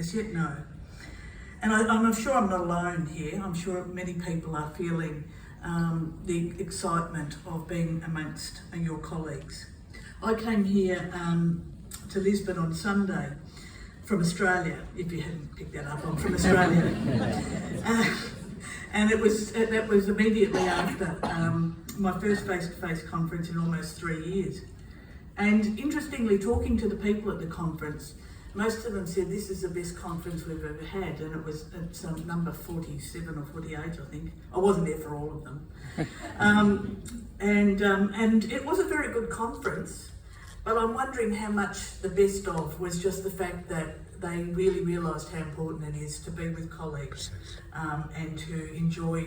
As yet, no. And I'm sure I'm not alone here. I'm sure many people are feeling the excitement of being amongst your colleagues. I came here to Lisbon on Sunday from Australia, if you hadn't picked that up, I'm from Australia. And that was immediately after my first face-to-face conference in almost 3 years. And interestingly, talking to the people at the conference, most of them said this is the best conference we've ever had, and it's number 47 or 48, I think. I wasn't there for all of them. And it was a very good conference, but I'm wondering how much the best of was just the fact that they really realised how important it is to be with colleagues and to enjoy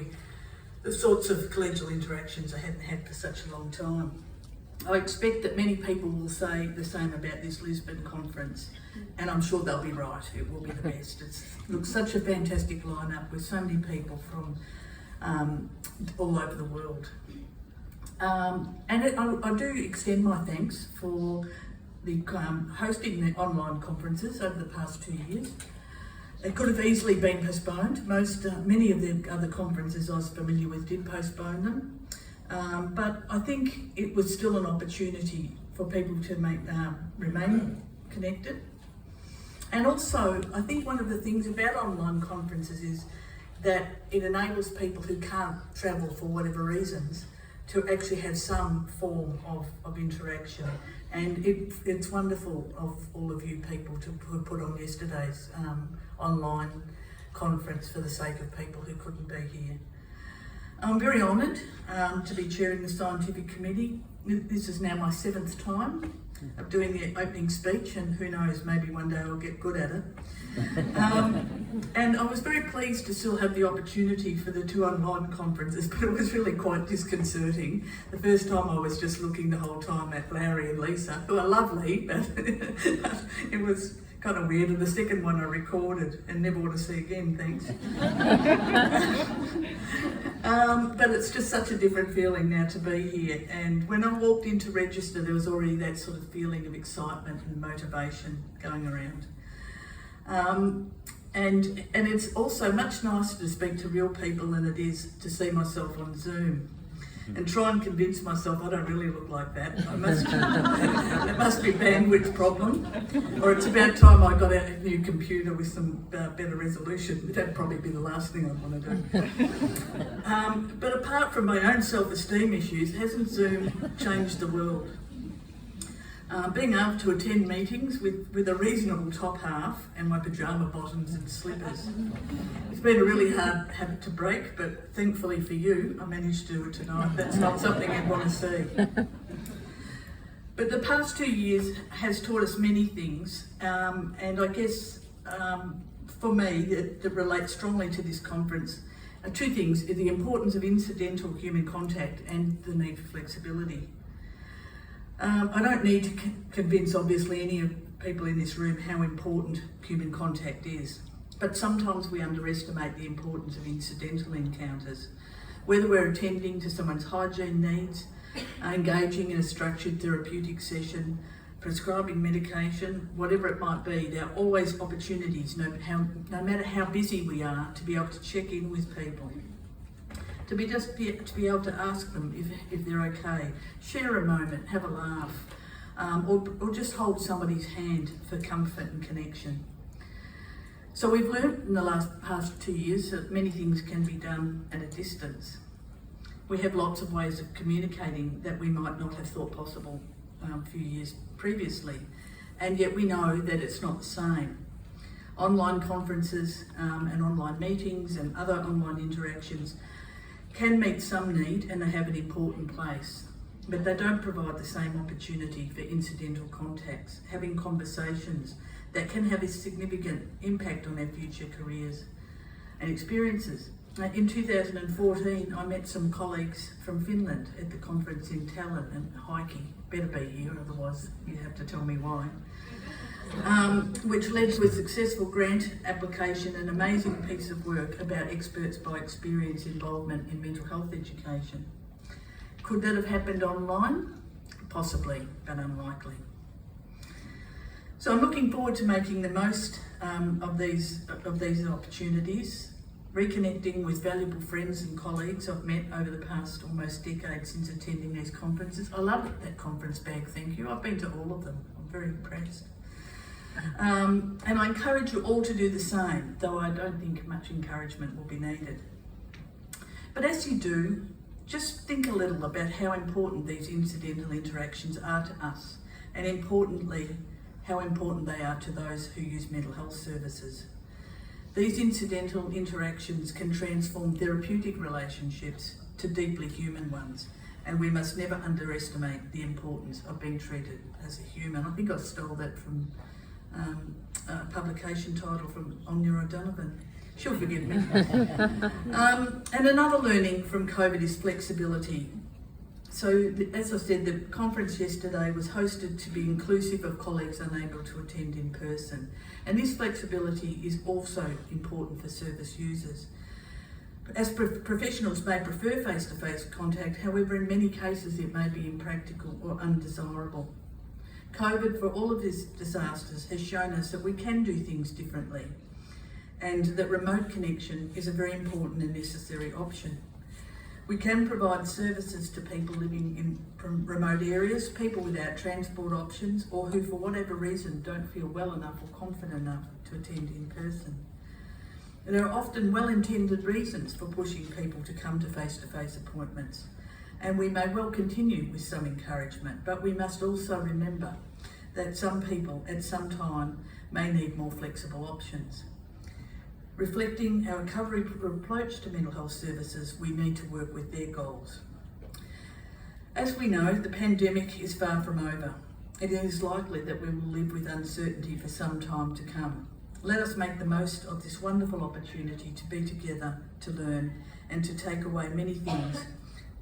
the sorts of collegial interactions I hadn't had for such a long time. I expect that many people will say the same about this Lisbon conference, and I'm sure they'll be right, it will be the best. It looks such a fantastic lineup with so many people from all over the world. I do extend my thanks for the hosting the online conferences over the past 2 years. It could have easily been postponed. Many of the other conferences I was familiar with did postpone them. But I think it was still an opportunity for people to remain connected. And also, I think one of the things about online conferences is that it enables people who can't travel for whatever reasons to actually have some form of interaction. And it's wonderful of all of you people to put on yesterday's online conference for the sake of people who couldn't be here. I'm very honoured to be chairing the scientific committee. This is now my 7th time of doing the opening speech, and who knows, maybe one day I'll get good at it. And I was very pleased to still have the opportunity for the 2 online conferences, but it was really quite disconcerting. The first time I was just looking the whole time at Larry and Lisa, who are lovely, but it was kind of weird. And the second one I recorded and never want to see again, thanks. But it's just such a different feeling now to be here. And when I walked in to register, there was already that sort of feeling of excitement and motivation going around. And it's also much nicer to speak to real people than it is to see myself on Zoom and try and convince myself I don't really look like that. It must be a bandwidth problem, or it's about time I got out a new computer with some better resolution. That'd probably be the last thing I'd want to do. But apart from my own self-esteem issues, hasn't Zoom changed the world? Being able to attend meetings with a reasonable top half and my pyjama bottoms and slippers. It's been a really hard habit to break, but thankfully for you, I managed to do it tonight. That's not something you'd want to see. But the past 2 years has taught us many things, and I guess for me, that relate strongly to this conference. 2 things: the importance of incidental human contact and the need for flexibility. I don't need to convince, obviously, any of people in this room how important human contact is, but sometimes we underestimate the importance of incidental encounters. Whether we're attending to someone's hygiene needs, engaging in a structured therapeutic session, prescribing medication, whatever it might be, there are always opportunities, no matter how busy we are, to be able to check in with people. To be able to ask them if they're okay, share a moment, have a laugh, or just hold somebody's hand for comfort and connection. So we've learned in the past 2 years that many things can be done at a distance. We have lots of ways of communicating that we might not have thought possible a few years previously, and yet we know that it's not the same. Online conferences and online meetings and other online interactions can meet some need, and they have an important place, but they don't provide the same opportunity for incidental contacts, having conversations that can have a significant impact on our future careers and experiences. In 2014, I met some colleagues from Finland at the conference in Tallinn, and Heikki better be here, otherwise you have to tell me why. Which led to a successful grant application, an amazing piece of work about experts by experience involvement in mental health education. Could that have happened online? Possibly, but unlikely. So I'm looking forward to making the most of these opportunities, reconnecting with valuable friends and colleagues I've met over the past almost decade since attending these conferences. I love that conference bag, thank you. I've been to all of them. I'm very impressed. And I encourage you all to do the same, though I don't think much encouragement will be needed. But as you do, just think a little about how important these incidental interactions are to us, and importantly, how important they are to those who use mental health services. These incidental interactions can transform therapeutic relationships to deeply human ones, and we must never underestimate the importance of being treated as a human. I think I stole that from a publication title from Anya O'Donovan. She'll forgive me. And another learning from COVID is flexibility. So, as I said, the conference yesterday was hosted to be inclusive of colleagues unable to attend in person. And this flexibility is also important for service users. As professionals may prefer face-to-face contact, however, in many cases it may be impractical or undesirable. COVID, for all of these disasters, has shown us that we can do things differently, and that remote connection is a very important and necessary option. We can provide services to people living in remote areas, people without transport options, or who for whatever reason don't feel well enough or confident enough to attend in person. There are often well-intended reasons for pushing people to come to face-to-face appointments, and we may well continue with some encouragement, but we must also remember that some people at some time may need more flexible options. Reflecting our recovery approach to mental health services, we need to work with their goals. As we know, the pandemic is far from over. It is likely that we will live with uncertainty for some time to come. Let us make the most of this wonderful opportunity to be together, to learn, and to take away many things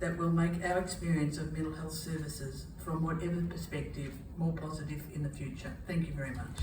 that will make our experience of mental health services, from whatever perspective, more positive in the future. Thank you very much.